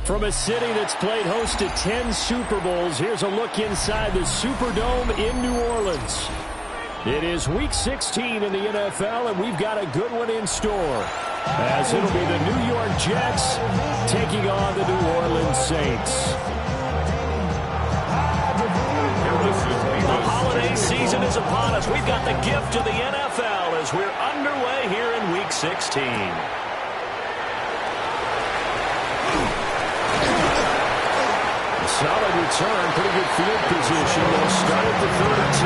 From a city that's played host to 10 Super Bowls, here's a look inside the Superdome in New Orleans. It is Week 16 in the NFL, and we've got a good one in store, as it'll be the New York Jets taking on the New Orleans Saints. The holiday season is upon us. We've got the gift of the NFL as we're underway here in Week 16. Solid return, pretty good field position. They'll start at the 32.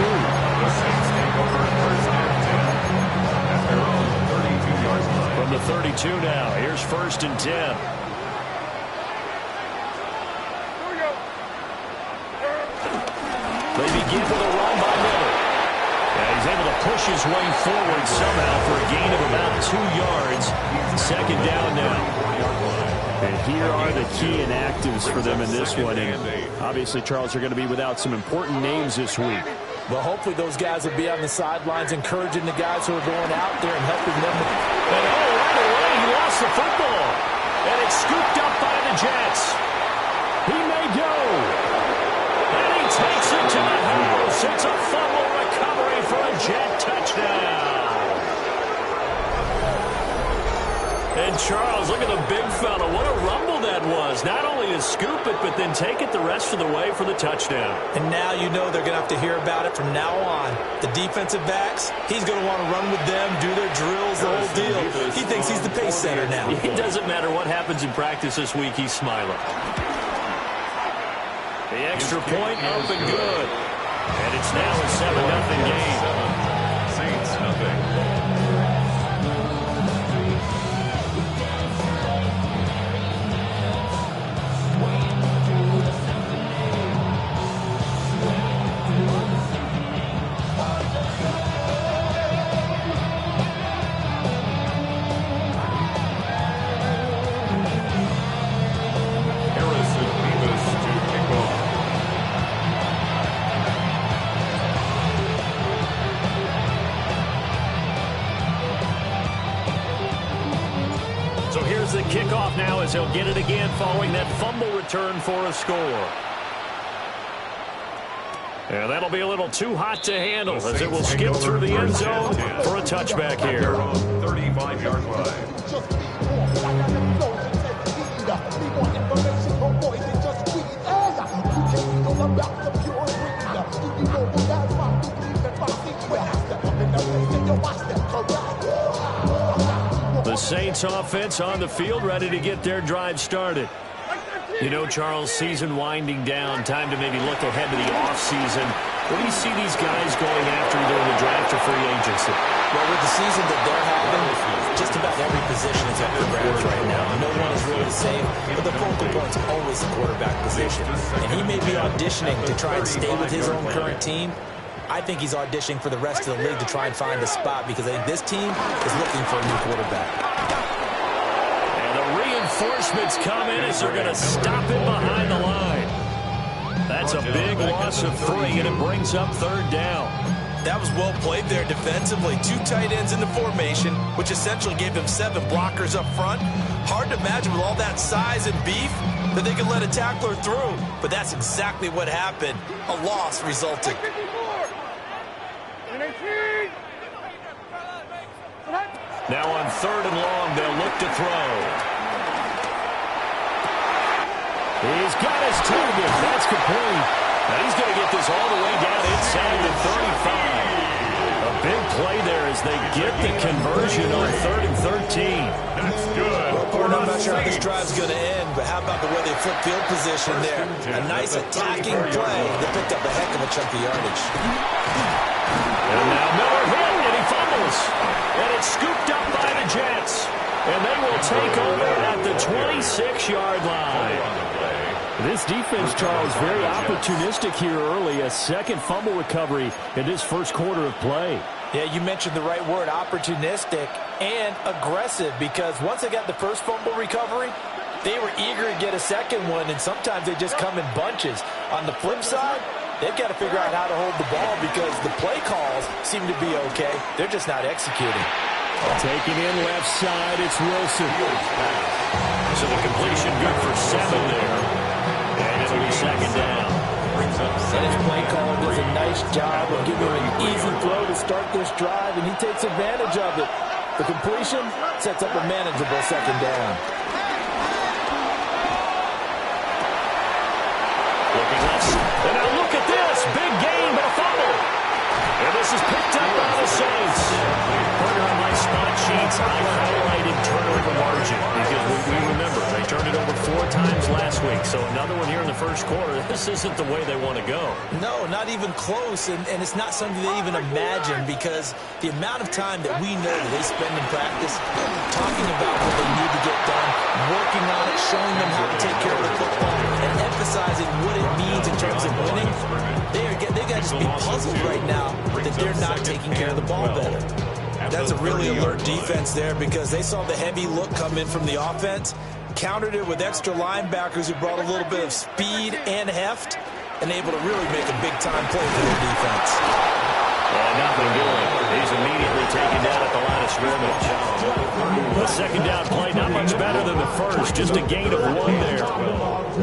The Saints take over at first and 10 at their own 32-yard line. From the 32 now, here's 1st and 10. They begin with a run by Miller. Yeah, he's able to push his way forward somehow for a gain of about 2 yards. 2nd down now. And here are the key inactives for them in this one. And obviously, Charles, are going to be without some important names this week. Well, hopefully those guys will be on the sidelines encouraging the guys who are going out there and helping them. And right away, he lost the football. And it's scooped up by the Jets. He may go. And he takes it to the house. It's a fumble recovery for a Jet touchdown. And Charles, look at the big fella. What a rumble that was. Not only to scoop it, but then take it the rest of the way for the touchdown. And now you know they're going to have to hear about it from now on. The defensive backs, he's going to want to run with them, do their drills, the whole deal. He thinks he's the pace setter now. It doesn't matter what happens in practice this week, he's smiling. The extra point up and good. And it's now a 7-0 game. Saints nothing. The kickoff now as he'll get it again following that fumble return for a score. And that'll be a little too hot to handle as it will skip through the end zone for a touchback here. 35-yard line. The Saints offense on the field, ready to get their drive started. You know, Charles, season winding down, time to maybe look ahead to the offseason. What do you see these guys going after during the draft or free agency? Well, with the season that they're having, just about every position is up for grabs right now. No one is really the same, but the focal point's always the quarterback position. And he may be auditioning to try and stay with his own current team. I think he's auditioning for the rest of the league to try and find a spot because I think this team is looking for a new quarterback. And a reinforcements come in as they're going to stop him behind the line. That's a big loss of 3, and it brings up 3rd down. That was well played there defensively. 2 tight ends in the formation, which essentially gave them 7 blockers up front. Hard to imagine with all that size and beef that they could let a tackler through. But that's exactly what happened. A loss resulted. Now on 3rd and long, they'll look to throw. He's got his target. That's complete. Now he's going to get this all the way down inside the 35. A big play there as they get the conversion on 3rd and 13. That's good. Well, I'm not sure how this drive's going to end, but how about the way they flip field position there? A nice attacking play. They picked up a heck of a chunk of yardage. And now Miller hit, and he fumbles. And it's scooped up by the Jets. And they will take over at the 26-yard line. This defense, Charles, very opportunistic here early. A second fumble recovery in this first quarter of play. Yeah, you mentioned the right word, opportunistic and aggressive, because once they got the first fumble recovery, they were eager to get a second one, and sometimes they just come in bunches. On the flip side, they've got to figure out how to hold the ball because the play calls seem to be okay. They're just not executing. Taking in left side, it's Wilson. So the completion good for 7 there. And it'll be 2nd down. And his play caller does a nice job of giving him an easy throw to start this drive, and he takes advantage of it. The completion sets up a manageable 2nd down. Looking left. And now look at this. Big gain, but a fumble. And this is picked up by the Saints. Partner on my spot sheets, I highlighted turnover margin because we remember they turned it over 4 times last week. So another one here in the first quarter. This isn't the way they want to go. No, not even close, and it's not something they even imagine because the amount of time that we know that they spend in practice talking about what they need to get done, working on it, showing them how to take care of the football, and emphasizing what it means in terms of winning. They got to just be puzzled right now that they're not taking care of the ball better. That's a really alert defense there because they saw the heavy look come in from the offense, countered it with extra linebackers who brought a little bit of speed and heft, and able to really make a big-time play for their defense. And nothing doing. He's immediately taken down at the line of scrimmage. The 2nd down play, not much better than the first, just a gain of 1 there.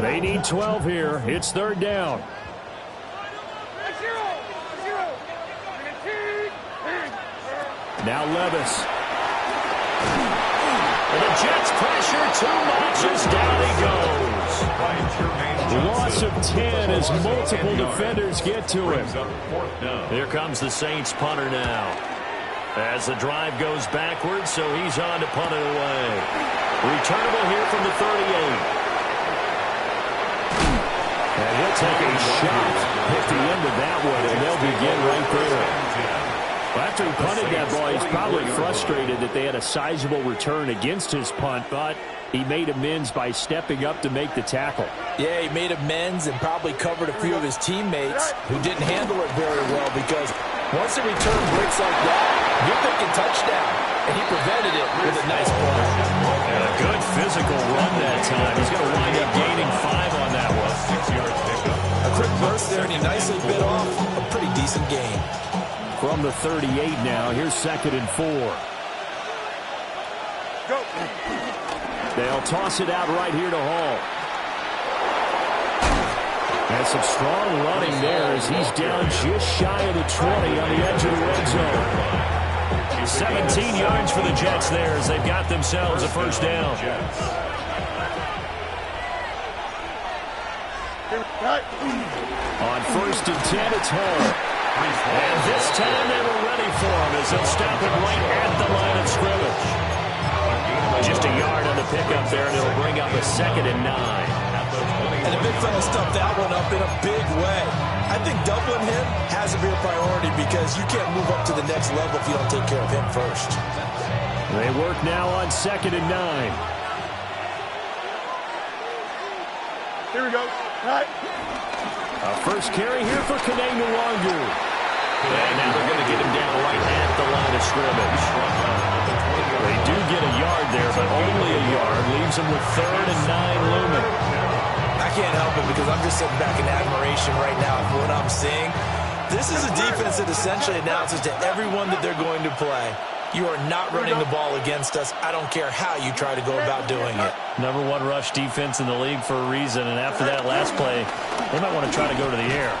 They need 12 here. It's 3rd down. Now Levis. And the Jets pressure too much as down he goes. Loss of 10 as multiple defenders get to him. Here comes the Saints punter now. As the drive goes backwards, so he's on to punt it away. Returnable here from the 38. And he'll take a shot at the end of that one, and they'll begin right there. After he punted that ball, he's probably frustrated that they had a sizable return against his punt, but he made amends by stepping up to make the tackle. Yeah, he made amends and probably covered a few of his teammates who didn't handle it very well because once the return breaks like that, you're thinking touchdown, and he prevented it with a nice play. And a good physical run that time. He's going to wind up gaining 5 on that one. 6-yard pickup. A quick burst there, and he nicely bit off a pretty decent gain. From the 38 now, here's 2nd and 4. Go. They'll toss it out right here to Hall. And some strong running there as he's down just shy of the 20 on the edge of the red zone. 17 yards for the Jets there as they've got themselves a first down. On 1st and 10, it's Hall. And this time they were ready for him as they'll stop him right at the line of scrimmage. Just a yard on the pickup there, and it'll bring up a 2nd and 9. And the big fella stuffed that one up in a big way. I think doubling him has to be a priority because you can't move up to the next level if you don't take care of him first. They work now on 2nd and 9. Here we go. Right. A first carry here for Kene Nwangwu. And now they're going to get him down right at the line of scrimmage. They do get a yard there, but only a yard. Leaves them with 3rd and 9 looming. I can't help it because I'm just sitting back in admiration right now for what I'm seeing. This is a defense that essentially announces to everyone that they're going to play, you are not running the ball against us. I don't care how you try to go about doing it. Number 1 rush defense in the league for a reason, and after that last play, they might want to try to go to the air.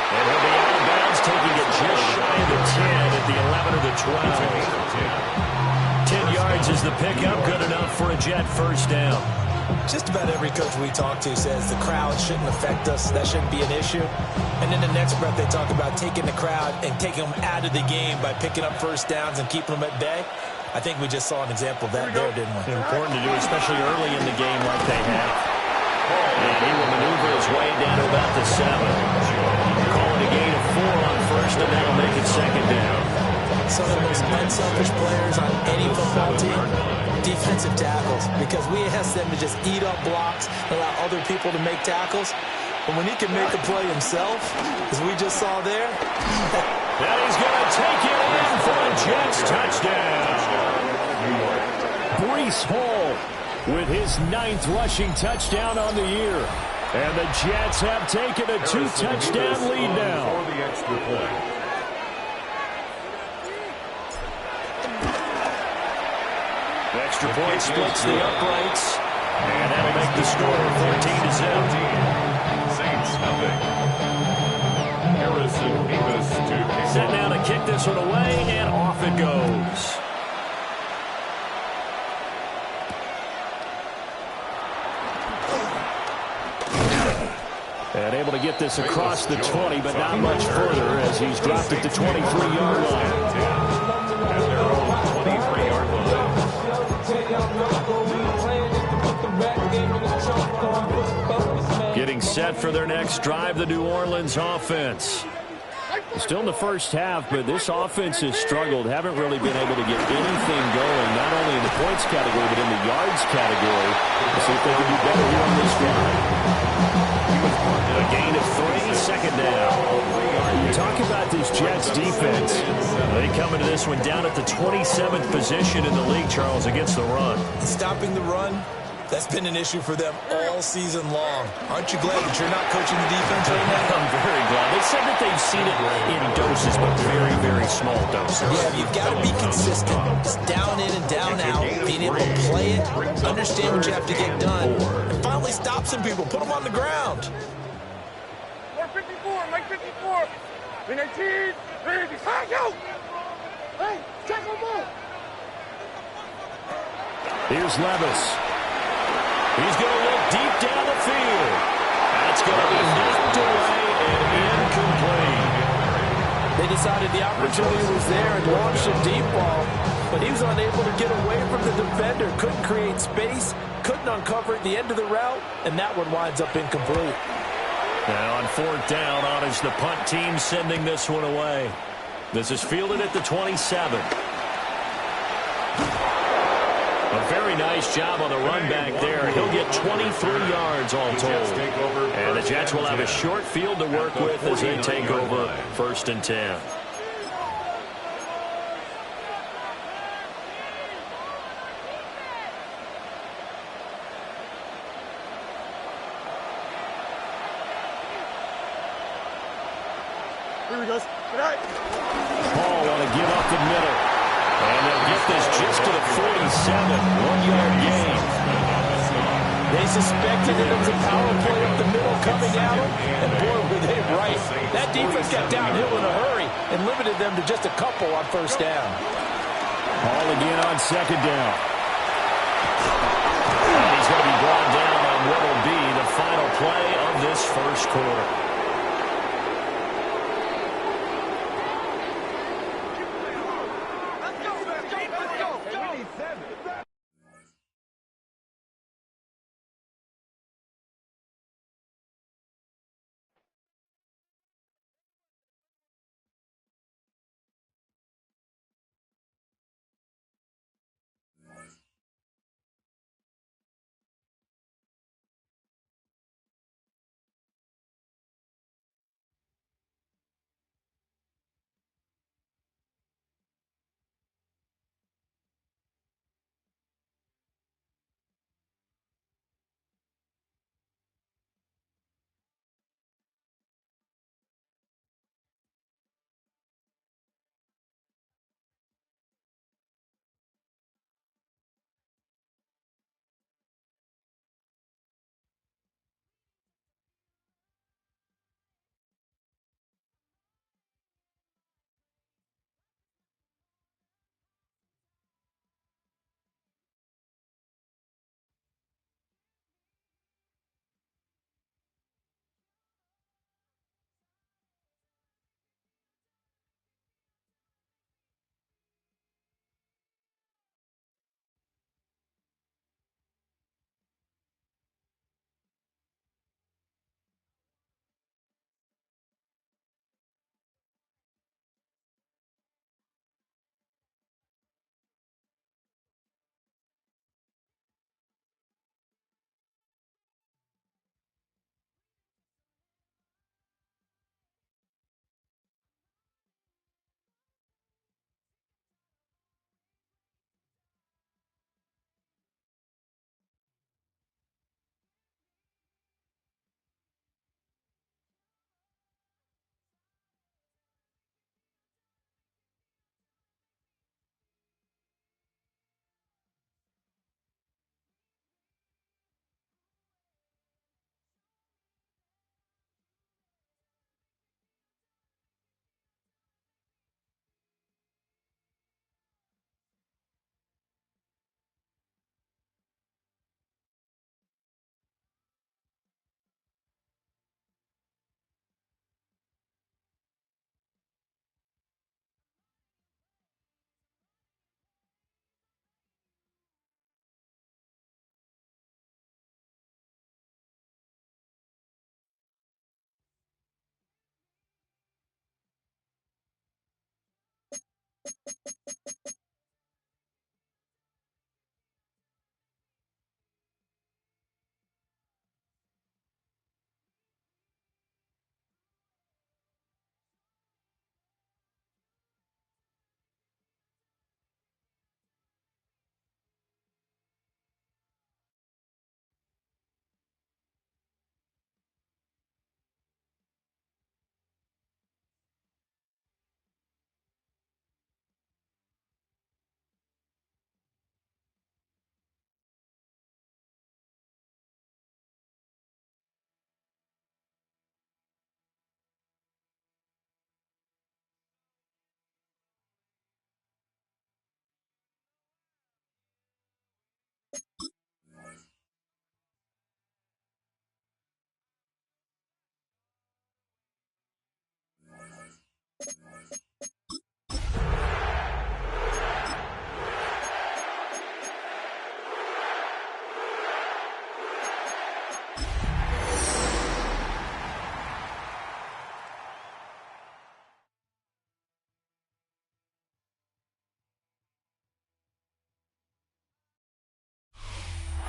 And he'll be out of bounds, taking it just shy of the 10 at the 11 or the 12. 10 yards is the pickup, good enough for a Jet first down. Just about every coach we talk to says the crowd shouldn't affect us. That shouldn't be an issue. And in the next breath, they talk about taking the crowd and taking them out of the game by picking up first downs and keeping them at bay. I think we just saw an example of that there, didn't we? Important to do, especially early in the game like they have. And he will maneuver his way down to about the 7. Call it a gain of 4 on first, and that'll make it second down. Some of the most unselfish players on any football team, defensive tackles, because we ask them to just eat up blocks and allow other people to make tackles. But when he can make a play himself, as we just saw there. And he's going to take it in for a Jets touchdown. Breece Hall with his 9th rushing touchdown on the year. And the Jets have taken a 2-touchdown lead now. For the extra point. Extra point splits the uprights. And that'll make the score 14-0. Saints nothing. Harrison Davis to Set now to kick this one away, and off it goes. And able to get this across the 20, but not much further as he's dropped it to 23-yard line. at their own 23-yard line. Getting set for their next drive, the New Orleans offense. Still in the first half, but this offense has struggled. Haven't really been able to get anything going, not only in the points category, but in the yards category. Let's see if they can do better here on this drive. A gain of 3, second down. Talk about this Jets defense. They come into this one down at the 27th position in the league, Charles, against the run. Stopping the run, that's been an issue for them all season long. Aren't you glad that you're not coaching the defense right now? I'm very glad. They said that they've seen it in doses, but very, very small doses. Yeah, you've got to be consistent. Just down in and down out, being able to play it, understand what you have to get done, and finally stop some people, put them on the ground. 454, Mike 54. 19, 30, go! Hey, check them all. Here's Levis. He's going to look deep down the field. That's going to be knocked away and incomplete. They decided the opportunity was there and launched a deep ball, but he was unable to get away from the defender. Couldn't create space, couldn't uncover at the end of the route, and that one winds up incomplete. Now on 4th down, on is the punt team sending this one away. This is fielded at the 27. A very nice job on the run back there. He'll get 23 yards all told. And the Jets will have a short field to work with as they take over 1st and 10. Here we go. Good night. Hall want to give up the middle. And they'll get this just to the 47. 1-yard gain. They suspected it was a power play up the middle coming at them, and boy, were they right. That defense got downhill in a hurry and limited them to just a couple on 1st down. Hall again on 2nd down. And he's going to be brought down on what will be the final play of this 1st quarter.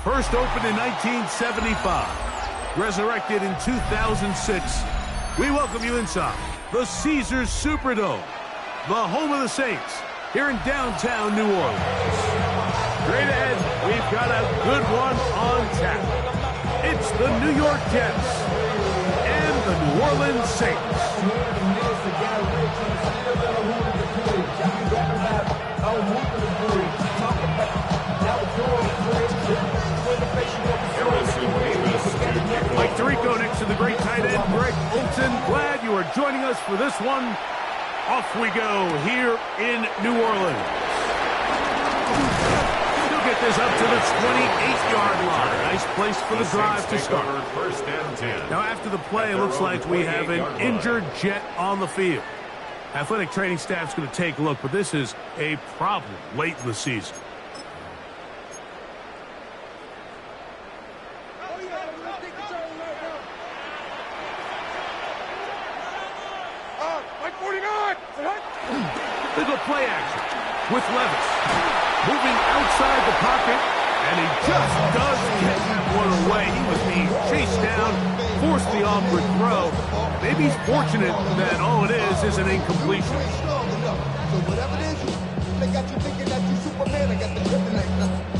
First opened in 1975, resurrected in 2006, we welcome you inside the Caesars Superdome, the home of the Saints, here in downtown New Orleans. Straight ahead, we've got a good one on tap. It's the New York Jets and the New Orleans Saints. Mike Tirico next to the great tight end, Greg Olsen. Glad you are joining us for this one. Off we go here in New Orleans. He'll get this up to the 28-yard line. Nice place for the drive to start. First and 10. Now after the play, it looks like we have an injured Jet on the field. Athletic training staff's going to take a look, but this is a problem late in the season. Little play action with Levis. Moving outside the pocket, and he just does get that one away. He was being chased down, forced the awkward throw. Maybe he's fortunate that all it is an incompletion. So whatever it is, they got you thinking that you Superman. I got the kryptonite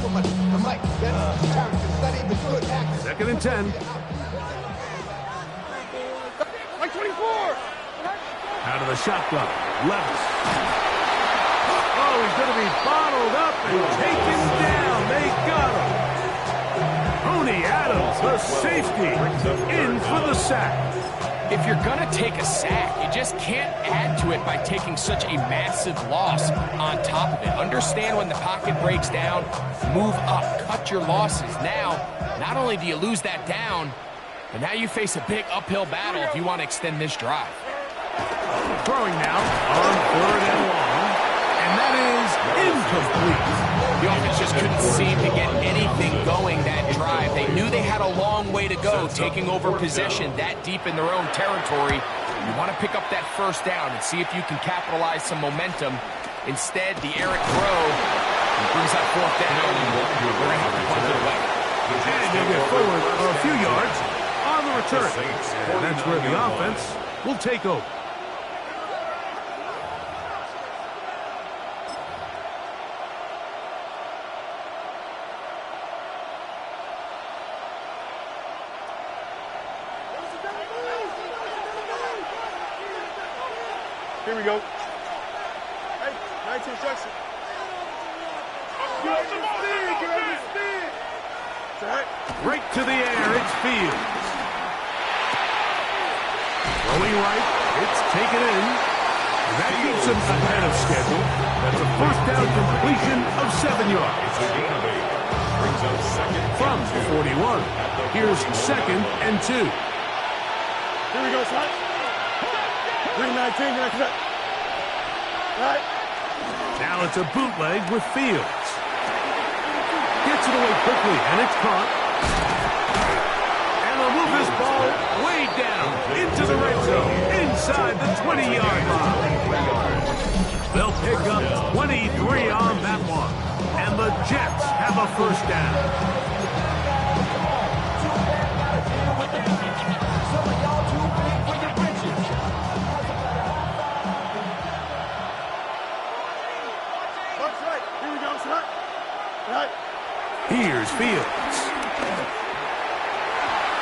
for the mic. That's not even good acting. Second and 10. Like 24. Out of the shotgun, Levis. Oh, he's going to be bottled up and taken down. They got him. Tony Adams, the safety, in for the sack. If you're going to take a sack, you just can't add to it by taking such a massive loss on top of it. Understand when the pocket breaks down, move up, cut your losses. Now, not only do you lose that down, but now you face a big uphill battle if you want to extend this drive. Throwing now on 3rd and long, and that is incomplete. The offense just couldn't seem to get anything going that drive. They knew they had a long way to go, taking over possession that deep in their own territory. You want to pick up that first down and see if you can capitalize some momentum. Instead, the errant throw brings that 4th down, and we're going to have to punt it away. And they'll get forward a few yards on the return. And that's where the offense will take over. Here we go. Hey, nice instruction. Get up the speed, get up the speed. That's right. Right to the air, it's Fields. Throwing right, it's taken in. And that keeps him ahead of schedule. That's a first down completion of 7 yards. It's a gain of 8. Brings up second From the 41. Here's 2nd and 2. Here we go, son. 3-19, next up. Right. Now it's a bootleg with Fields. Gets it away quickly, and it's caught. And they'll move this ball way down into the red zone, inside the 20-yard line. They'll pick up 23 on that one. And the Jets have a first down. Here's Fields.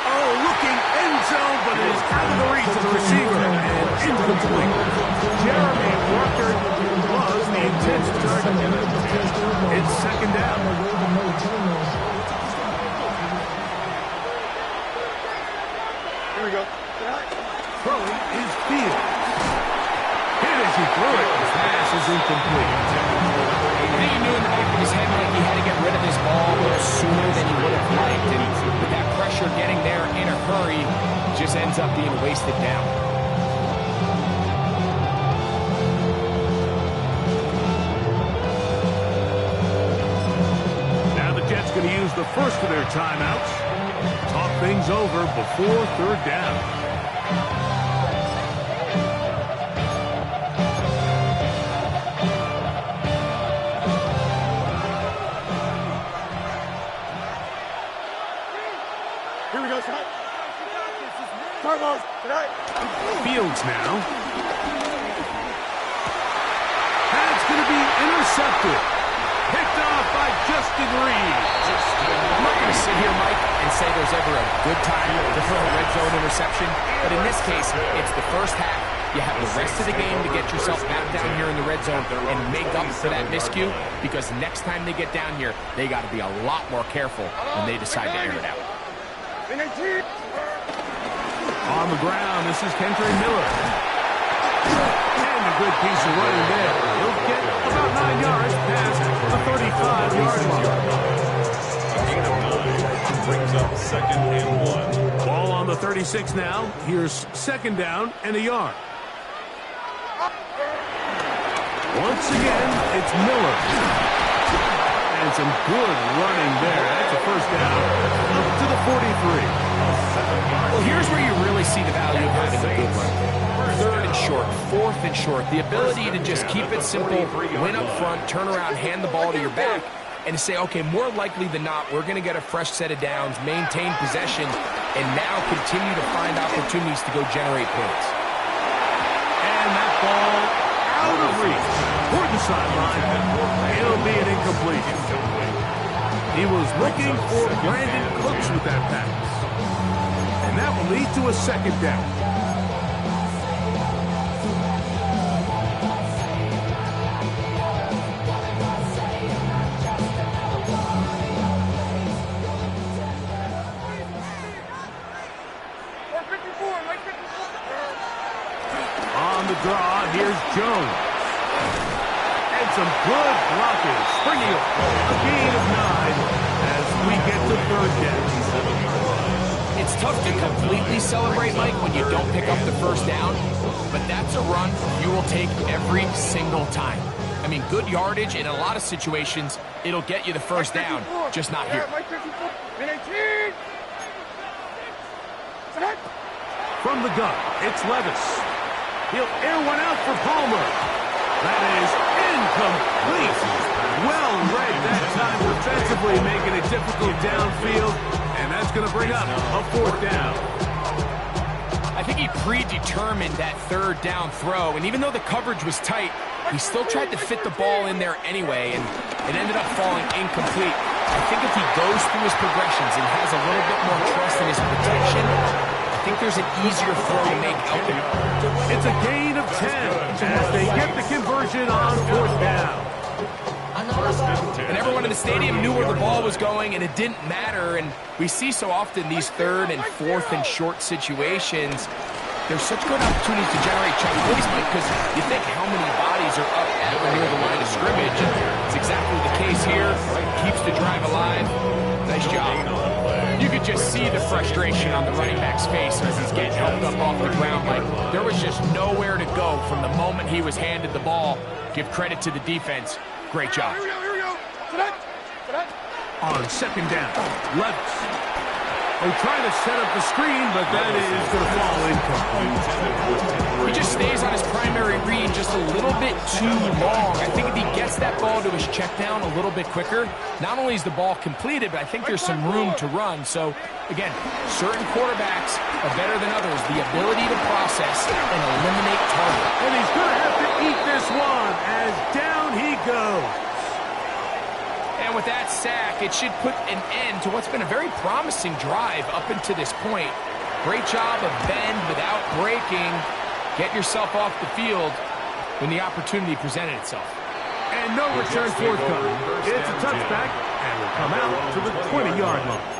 Oh, looking end zone, but it is out of the reach of the receiver and incomplete. Jeremy Ruckert was the intended target. It's second down. Here we go. Throwing is Fields. Hit as he threw it. The pass is incomplete. I think he knew in the back of his head like he had to get rid of this ball a little sooner than he would have liked. And with that pressure getting there in a hurry, just ends up being wasted down. Now the Jets going to use the first of their timeouts. Talk things over before third down. Fields now. That's going to be intercepted. Picked off by Justin Reed. I'm not going to sit here, Mike, and say there's ever a good time to throw a red zone interception, but in this case, it's the first half. You have the rest of the game to get yourself back down here in the red zone and make up for that miscue, because next time they get down here, they got to be a lot more careful when they decide to air it out. On the ground, this is Kendre Miller. And a good piece of running there. He'll get about 9 yards past the 35-yard line. Brings up 2nd and 1. Ball on the 36 now. Here's second down and a yard. Once again, it's Miller. And some good running there. That's a first down up to the 43. Well, here's where you really see the value of having a good run. 3rd and short, 4th and short. The ability to just keep it simple, win up front, turn around, hand the ball to your back, and to say, okay, more likely than not, we're going to get a fresh set of downs, maintain possession, and now continue to find opportunities to go generate points. And that ball out of reach toward the sideline. It'll be an incomplete. He was looking for Brandon Cooks with that pass. And that will lead to a second down. On the draw, here's Jones. And some good blocking. Springing a gain of 9 as we get to third down. It's tough to completely celebrate, Mike, when you don't pick up the first down, but that's a run you will take every single time. I mean, good yardage in a lot of situations, it'll get you the first down, just not here. From the gun, it's Levis. He'll air one out for Palmer. That is incomplete. Well read that time defensively, making it difficult downfield. And that's going to bring up a fourth down. I think he predetermined that third down throw, and even though the coverage was tight, he still tried to fit the ball in there anyway, and it ended up falling incomplete. I think if he goes through his progressions and has a little bit more trust in his protection, I think there's an easier throw to make out there. It's a gain of 10 as they get the conversion on fourth down. And everyone in the stadium knew where the ball was going, and it didn't matter. And we see so often these 3rd and 4th and short situations, there's such good opportunities to generate chunk plays, because you think how many bodies are up at or near the line of scrimmage. And it's exactly the case here. Keeps the drive alive. Nice job. You could just see the frustration on the running back's face as he's getting helped up off the ground. Like, there was just nowhere to go from the moment he was handed the ball. Give credit to the defense. Great job. Here we go. On second down, Levis. They try to set up the screen, but that is going to fall incomplete. He just stays on his primary read just a little bit too long. I think if he gets that ball to his check down a little bit quicker, not only is the ball completed, but I think there's some room to run. So, again, certain quarterbacks are better than others. The ability to process and eliminate target. And he's going to have to eat this one as down he goes. And with that sack, it should put an end to what's been a very promising drive up until this point. Great job of bend without breaking. Get yourself off the field when the opportunity presented itself. And no return forthcoming. It's a touchback, and will come out to the 20-yard line.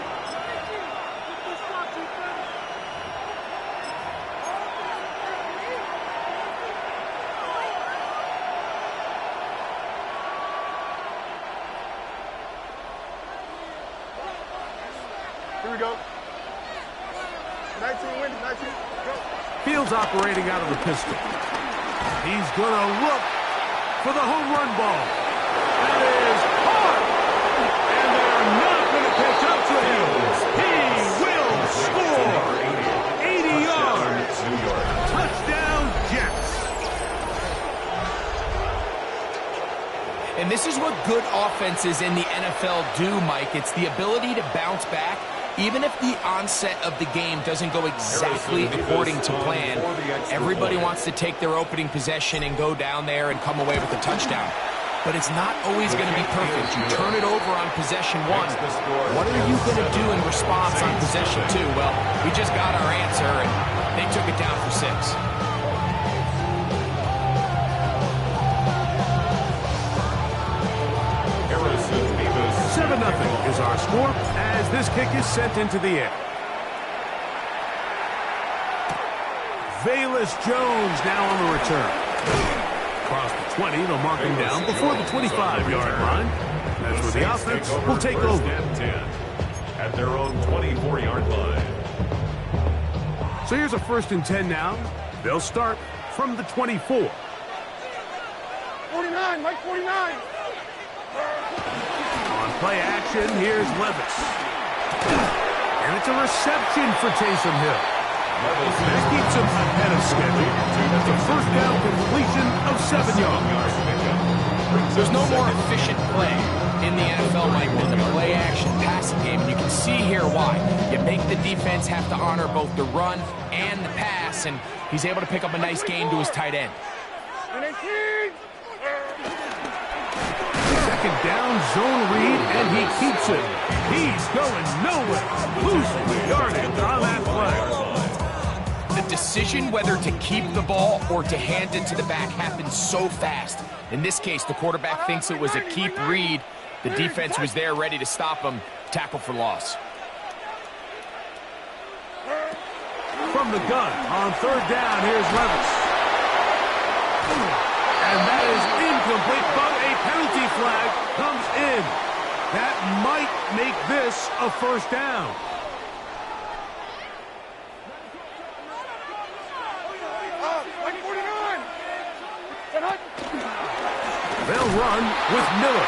Here we go. 19 wins, 19. Go. Fields operating out of the pistol. He's going to look for the home run ball. That is hard. And they're not going to catch up to him. He will score. 80 yards. Touchdown, Jets. And this is what good offenses in the NFL do, Mike. It's the ability to bounce back, even if the onset of the game doesn't go exactly according to plan. Everybody wants to take their opening possession and go down there and come away with a touchdown. But it's not always going to be perfect. You turn it over on possession one. What are you going to do in response on possession two? Well, we just got our answer, and they took it down for 6. 7-0 is our score as this kick is sent into the air. Velus Jones now on the return. Across the 20, they'll mark him down before the 25-yard line. That's where the offense will take over. At their own 24-yard line. So here's a 1st and 10 now. They'll start from the 24. 49, Mike 49. On play action, here's Levis. And it's a reception for Taysom Hill. That keeps him ahead of schedule. That's a 1st down completion of 7 yards. There's no more efficient play in the NFL, Mike, than the play action passing game. And you can see here why. You make the defense have to honor both the run and the pass, and he's able to pick up a nice gain to his tight end. 2nd down, zone read, and he keeps it. He's going nowhere. Losing the yardage on that play. The decision whether to keep the ball or to hand it to the back happens so fast. In this case, the quarterback thinks it was a keep read. The defense was there ready to stop him. Tackle for loss. From the gun on 3rd down, here's Levis. And that is incomplete, but a penalty flag comes in. That might make this a 1st down. Mike 49. They'll run with Miller.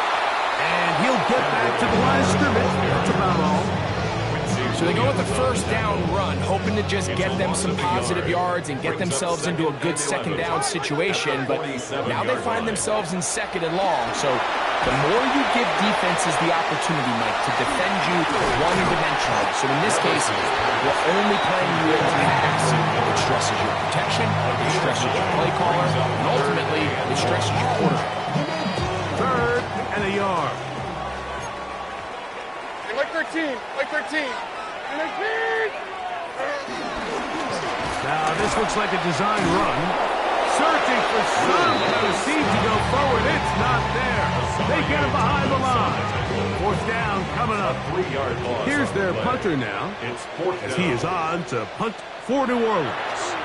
And he'll get back to the line of scrimmage. That's about all. So they go with the 1st down run, hoping to just get them some positive yards and get themselves into a good 2nd down situation. But now they find themselves in 2nd and long. So the more you give defenses the opportunity, Mike, to defend you one-dimensionally. So in this case, we're only playing you in pass. It stresses your protection, it stresses your play caller, and ultimately, it stresses your quarterback. 3rd and a yard. Hey, Mike 13. Mike 13. Now, this looks like a design run. Searching for some kind of seed to go forward. It's not there. They get him behind the line. 4th down coming up. 3-yard loss. Here's their punter now. It's 4th down. As he is on to punt for New Orleans.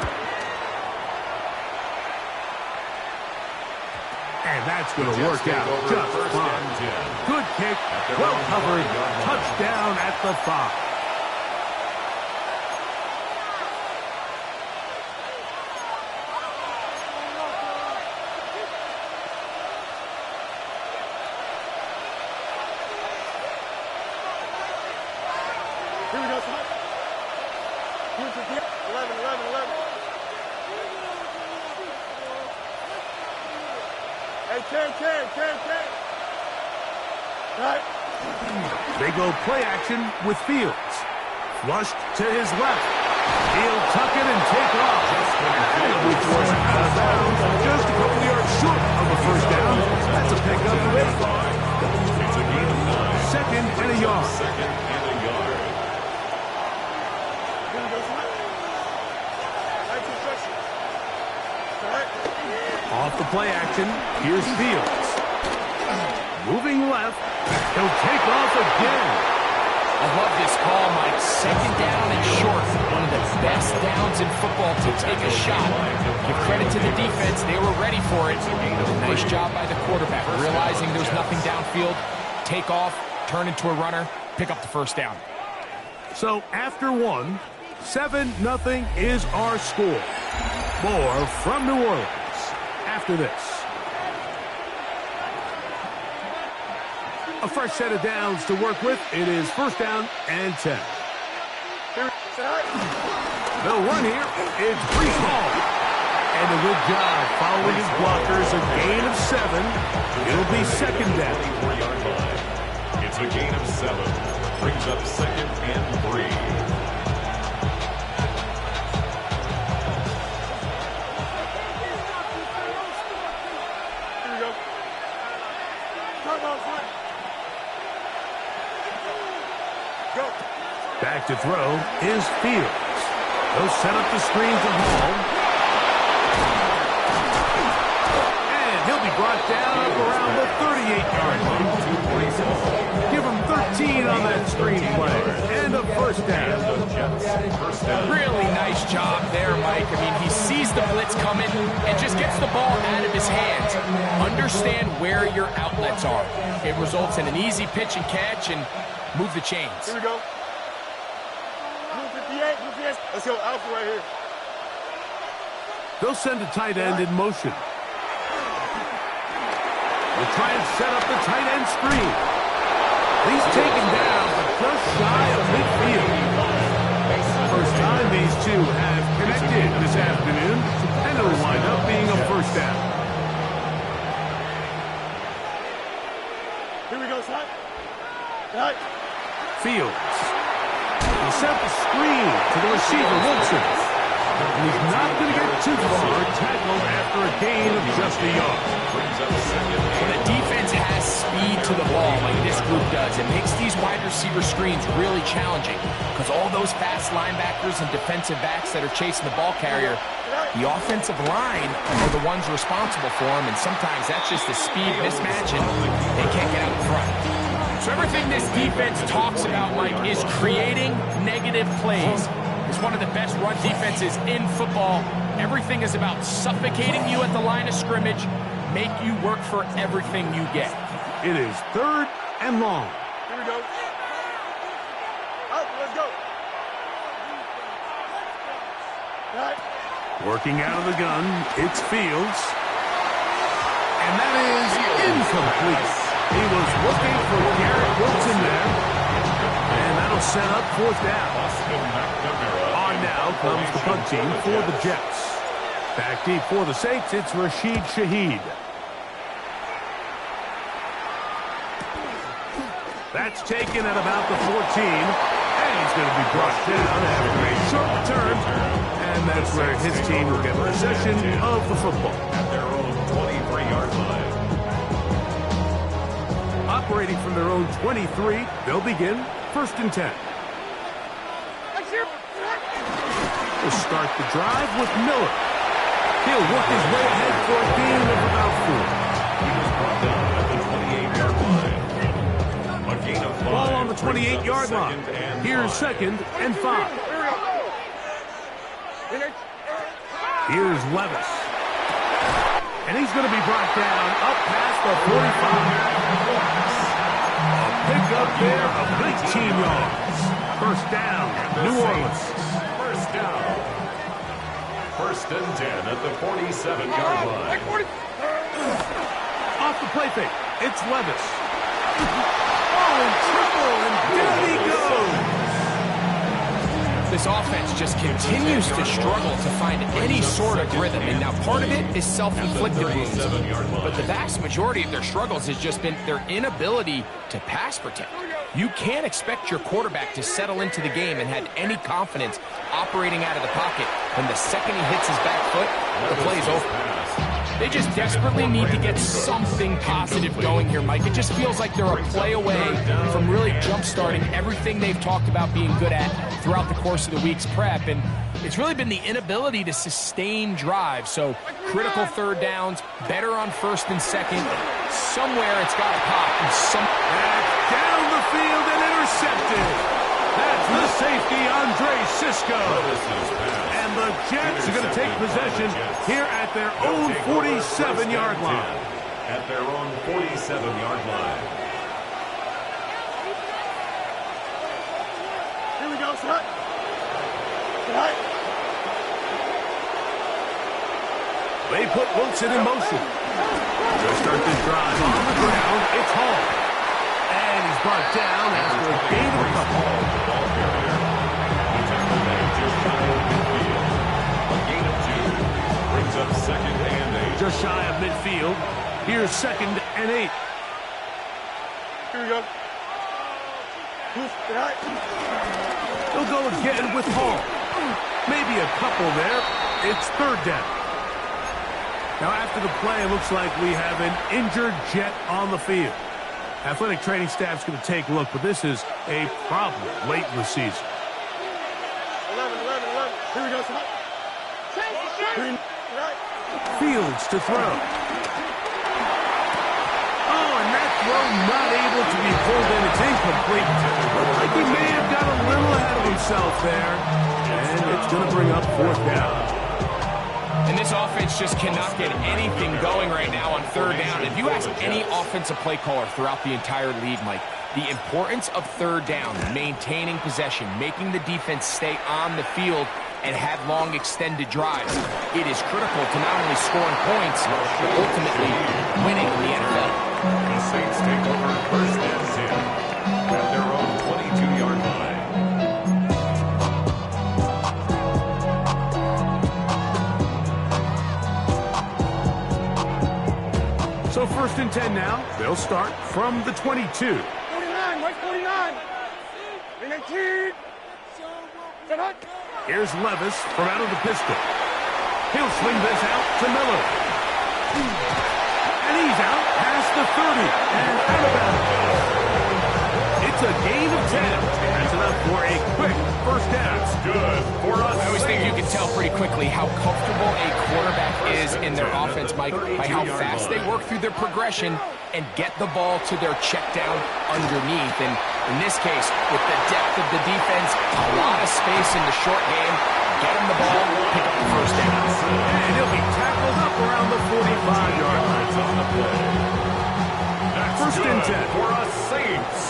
And that's going to work out just fine. Good kick, well covered, touchdown at the 5. Here we go, Hey, 10. Right. They go play action with Fields. Flushed to his left. He'll tuck it and take off. He'll be forced out of bounds just a couple yards short of the first down. That's a pickup of 8. It's a gain of 9. Second and a yard. Second and a yard. Off the play action, here's Fields. Moving left, he'll take off again. I love this call, Mike. Second down and short. One of the best downs in football to take a shot. Give credit to the defense. They were ready for it. Nice job by the quarterback. Realizing there's nothing downfield. Take off, turn into a runner, pick up the first down. So after one, 7-0 is our score. More from New Orleans after this. A fresh set of downs to work with. It is first down and 10. They'll run here. It's Breece Hall. And a good job following his blockers. A gain of 7. It'll be second down. 3-yard line. It's a gain of 7. Brings up second and 3. Back to throw is Fields. They'll set up the screen for Hall. And he'll be brought down up around the 38-yard line. Give him 13 on that screen play. And a first down. Really nice job there, Mike. I mean, he sees the blitz coming and just gets the ball out of his hands. Understand where your outlets are. It results in an easy pitch and catch and move the chains. Here we go. Let's go, Alpha right here. They'll send a tight end in motion. We'll try and set up the tight end screen. He's taken down, but just shy of midfield. First time these two have connected this afternoon, and it'll wind up being a first down. Here we go, son. Right. Fields. He sent the screen to the receiver, Wilson. And he's not going to get too far, tackled after a gain of just a yard. When a defense has speed to the ball like this group does, it makes these wide receiver screens really challenging because all those fast linebackers and defensive backs that are chasing the ball carrier, the offensive line are the ones responsible for them, and sometimes that's just a speed mismatch and they can't get out in front. So everything this defense talks about, Mike, is creating negative plays. It's one of the best run defenses in football. Everything is about suffocating you at the line of scrimmage, make you work for everything you get. It is third and long. Here we go. Up, let's go. Right. Working out of the gun, it's Fields. And that is incomplete. He was looking for Garrett Wilson there. And that'll set up fourth down. On now comes the punt team for the Jets. Back deep for the Saints, it's Rashid Shaheed. That's taken at about the 14. And he's going to be brought down after a short return. And that's where his team will get possession of the football. At their own 23-yard line. Operating from their own 23, they'll begin first and 10. We'll start the drive with Miller. He'll work his way ahead for a gain of about 4. He was brought down at the 28-yard line. A gain of 5. Ball on the 28-yard line. Here's second and 5. Here's Levis. And he's going to be brought down up past the 45. A pickup there of 19 yards. First down, New Orleans. First down. First and 10 at the 47-yard line. Off the play fake, it's Levis. Oh, and triple, and down he goes. This offense just continues to struggle to find any sort of rhythm. And now part of it is self-inflicted wounds. But the vast majority of their struggles has just been their inability to pass protect. You can't expect your quarterback to settle into the game and have any confidence operating out of the pocket when the second he hits his back foot, the play's over. They just desperately need to get something positive going here, Mike. It just feels like they're a play away from really jump-starting everything they've talked about being good at throughout the course of the week's prep. And it's really been the inability to sustain drives. So critical third downs, better on first and second. Somewhere it's got to pop. That's down the field and intercepted. That's the safety, Andre Cisco. And the Jets are going to take possession here at their own 47-yard line. At their own 47-yard line. Here we go, Scott. Right. They put Wilson in motion. To start this drive on the ground, it's Hall. And he's brought down after a gain of a couple. Up second and 8. Just shy of midfield. Here's 2nd and 8. Here we go. Right. He'll go again with Hall. Maybe a couple there. It's 3rd down. Now after the play, it looks like we have an injured Jet on the field. Athletic training staff's going to take a look, but this is a problem late in the season. 11. Here we go, Scott. Fields to throw. Oh, and that throw not able to be pulled in. It's incomplete. Looks like he may have got a little ahead of himself there. And it's going to bring up 4th down. And this offense just cannot get anything going right now on 3rd down. If you ask any offensive play caller throughout the entire league, Mike, the importance of 3rd down, maintaining possession, making the defense stay on the field, and have long extended drives. It is critical to not only scoring points, but ultimately winning in the NFL. The Saints take over 1st and 10 at their own 22-yard line. So 1st and 10 now. They'll start from the 22. 49, Mike, 49. 19. Here's Levis from out of the pistol. He'll swing this out to Miller. And he's out past the 30 and out of bounds. It's a gain of 10. That's enough for a quick 1st down. That's good for us. I always think you can tell pretty quickly how comfortable a quarterback is in their offense, Mike, by how fast they work through their progression and get the ball to their check down underneath. And in this case, with the depth of the defense, a lot of space in the short game, get him the ball, pick up the 1st down. And he'll be tackled up around the 45-yard line on the play. That's 1st and 10 for us Saints.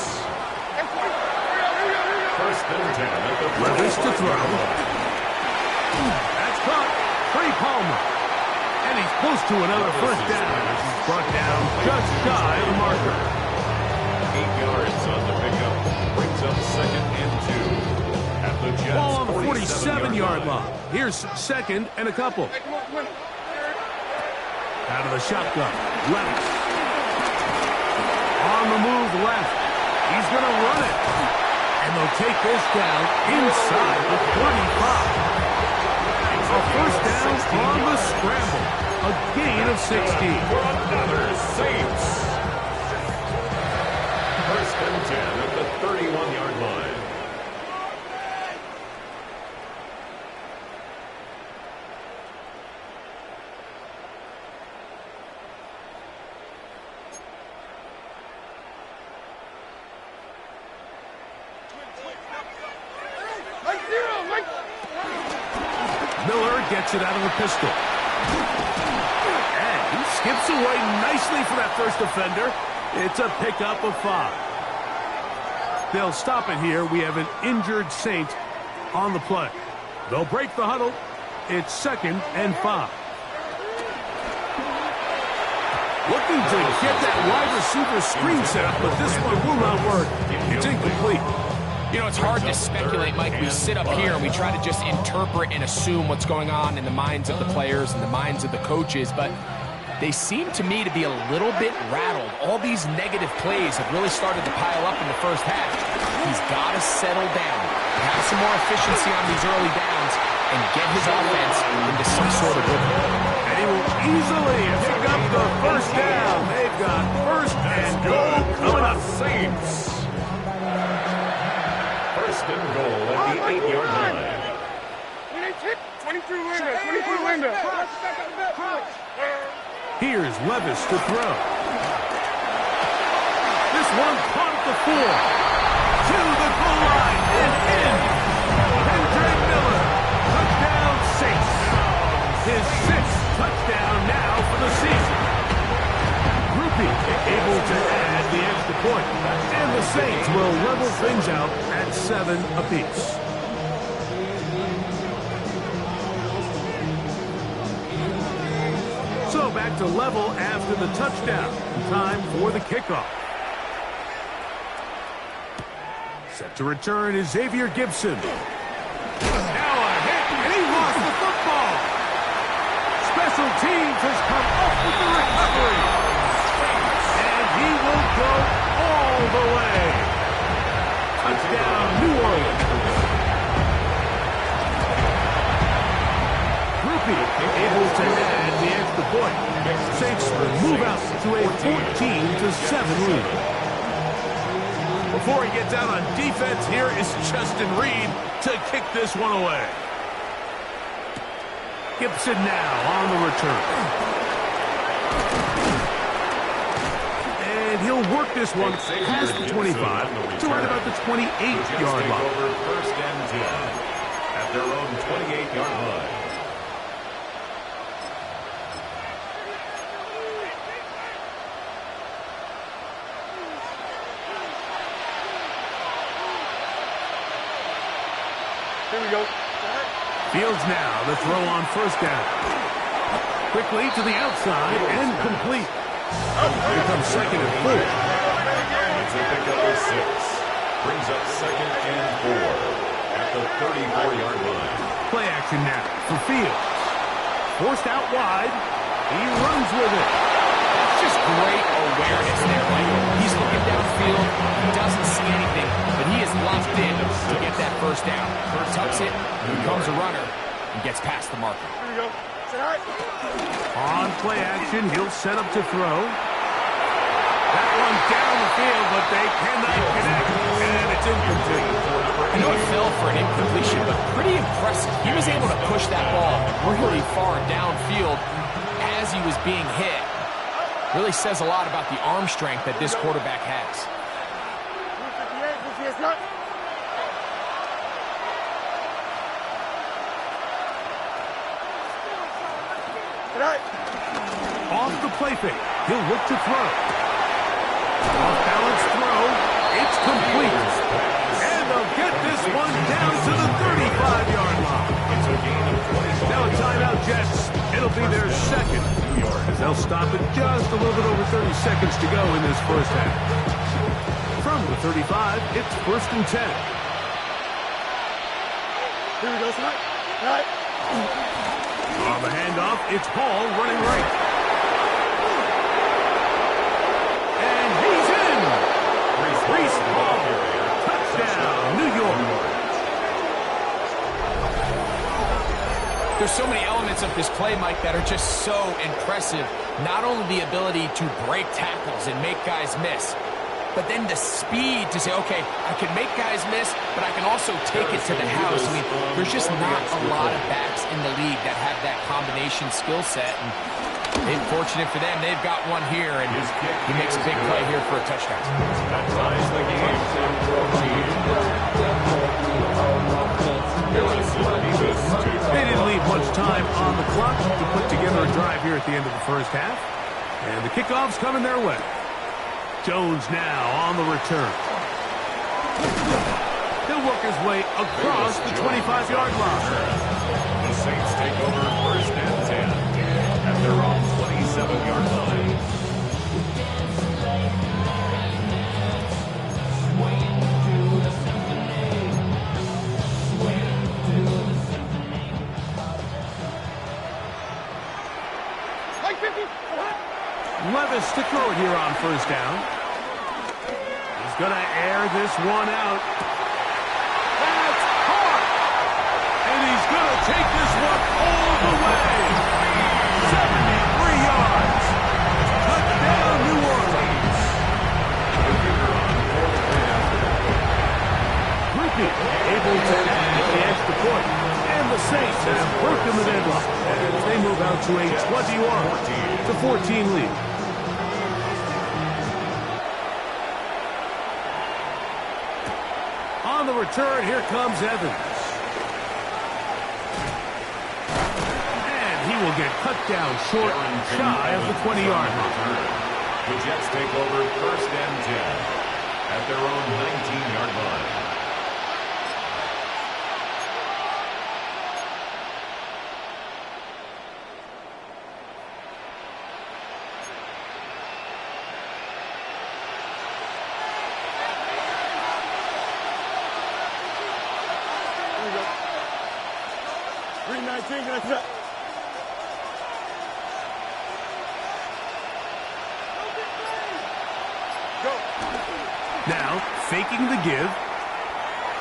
1st and 10 at the Levis to throw. That's caught. Trey Palmer. And he's close to another 1st down. He's brought down just shy of the marker. 8 yards on the pickup. Brings up 2nd and 2 at the Jets. Ball on the 47-yard line. Here's 2nd and a couple. Out of the shotgun. Levis. On the move left. He's going to run it. And they'll take this down inside the 35. A 1st down on the scramble. A gain of 16. For another Saints. 1st and 10 at the 31-yard line. Miller gets it out of the pistol. And he skips away nicely for that 1st defender. It's a pickup of 5. They'll stop it here. We have an injured Saint on the play. They'll break the huddle. It's 2nd and 5. Looking to get that wide receiver screen set up, but this one will not work. It's incomplete. You know, it's hard to speculate, Mike. We sit up here and we try to just interpret and assume what's going on in the minds of the players and the minds of the coaches, but they seem to me to be a little bit rattled. All these negative plays have really started to pile up in the first half. He's got to settle down, have some more efficiency on these early downs, and get his offense into some sort of rhythm. And he will easily pick up the first down. They've got first and goal coming up. Saints. First and goal at the 8-yard line. 22 Linda. Here's Levis to throw. This one caught at the 4. To the goal line and in. Kendrick Miller. Touchdown Saints. His 6th touchdown now for the season. Grupe able to add the extra point. And the Saints will level things out at 7 apiece. So back to level after the touchdown. Time for the kickoff. Set to return is Xavier Gibson. Now a hit, and he lost the football. Special teams has come up with the recovery. And he will go all the way. Touchdown, New Orleans. Able to add the extra point. Saints move out to a 14-7 lead. Before he gets out on defense, here is Justin Reed to kick this one away. Gibson now on the return. And he'll work this one past the 25 to right about the 28-yard line. First and 10 at their own 28-yard line. Here we go. Fields now, the throw on first down. Quickly to the outside and complete. Here comes second and 4. It's a pickup of 6. Brings up second and 4 at the 34-yard line. Play action now for Fields. Forced out wide. He runs with it. That's just great awareness there, Mike. He's looking downfield. He doesn't see anything, but he is locked in to get that first down. Tucks it, becomes a runner, and gets past the marker. Here we go. Say hi. On play action, he'll set up to throw. That one down the field, but they cannot connect, and it's incomplete. I know it fell for an incompletion, but pretty impressive. He was able to push that ball really far downfield as he was being hit. Really says a lot about the arm strength that this quarterback has. Off the play fake, he'll look to throw. Off balance throw, it's complete. And they'll get this one down to the 35-yard line. Now a timeout, Jets. It'll be their second. As they'll stop it just a little bit over 30 seconds to go in this first half. From the 35, it's first and 10. Here we go, tonight. On the handoff, it's Hall running right. And he's in! Reese Hall. Touchdown, New York. There's so many elements of this play, Mike, that are just so impressive. Not only the ability to break tackles and make guys miss, but then the speed to say, okay, I can make guys miss, but I can also take it to the house. I mean, there's just not a lot of backs in the league that have that combination skill set. And fortunate for them, they've got one here, and he makes a big play here for a touchdown. That ties the game to 14. They didn't leave much time on the clock to put together a drive here at the end of the first half. And the kickoff's coming their way. Jones now on the return. He'll work his way across the 25-yard line. The Saints take over first and 10 at their own 27-yard line. Levis to throw it here on first down. He's going to air this one out. That's caught! And he's going to take this one all the way. 73 yards. Touchdown, New Orleans. Rookie able to add the extra point. And the Saints have broken the deadlock as they move out to a 21-14 lead. On the return, here comes Evans. And he will get cut down short, shy of the 20-yard line. The Jets take over 1st and 10 at their own 19-yard line. Now, faking the give.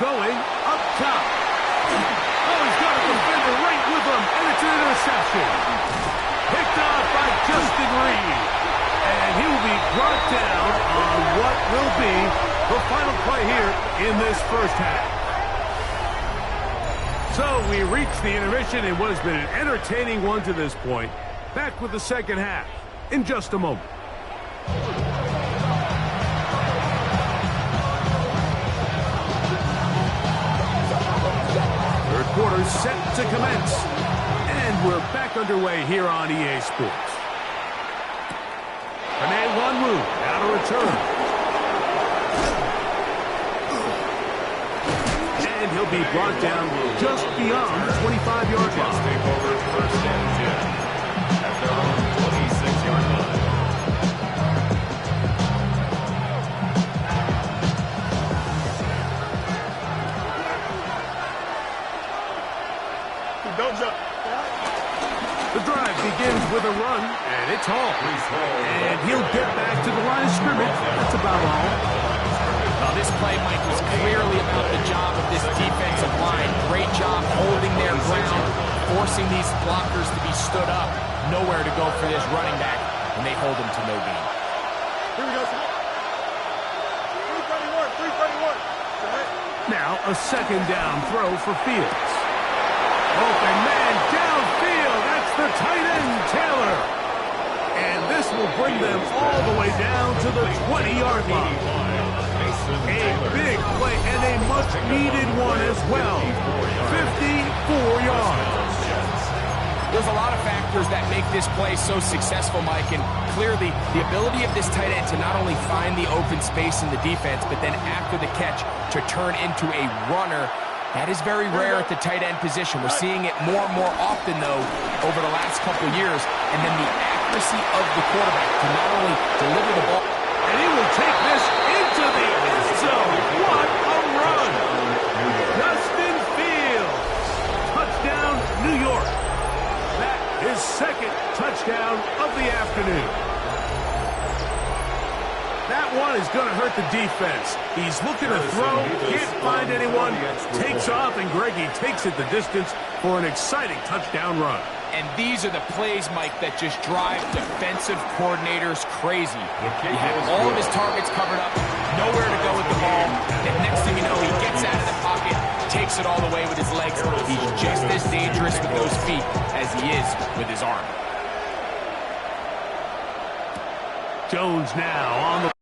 Going up top. Oh, he's got a defender right with him, and it's an interception. Picked off by Justin Reed. And he will be brought down on what will be the final play here in this first half. So we reach the intermission in what has been an entertaining one to this point. Back with the second half in just a moment. Third quarter set to commence. And we're back underway here on EA Sports. Rene Lonwu out of return. And he'll be brought down just beyond the 25-yard line. Take over 1st and 10 at their own 26-yard line. Don't jump. The drive begins with a run, and it's Hall. And he'll get back to the line of scrimmage. That's about all. This play, Mike, was clearly about the job of this defensive line. Great job holding their ground, forcing these blockers to be stood up. Nowhere to go for this running back, and they hold him to no gain. Here we go. 331. Now a second down throw for Fields. Open man downfield. That's the tight end, Taylor. And this will bring them all the way down to the 20-yard line. A big play and a much-needed one as well. 54 yards. There's a lot of factors that make this play so successful, Mike, and clearly the ability of this tight end to not only find the open space in the defense, but then after the catch to turn into a runner. That is very rare at the tight end position. We're seeing it more and more often, though, over the last couple years. And then the accuracy of the quarterback to not only deliver the ball. And he will take this into the end zone. What a run! Justin Fields. Touchdown, New York. That is second touchdown of the afternoon. That one is going to hurt the defense. He's looking to throw, can't find anyone, takes off, and Greggy takes it the distance for an exciting touchdown run. And these are the plays, Mike, that just drive defensive coordinators crazy. He had all of his targets covered up, nowhere to go with the ball, and next thing you know, he gets out of the pocket, takes it all the way with his legs. He's just as dangerous with those feet as he is with his arm. Jones now on the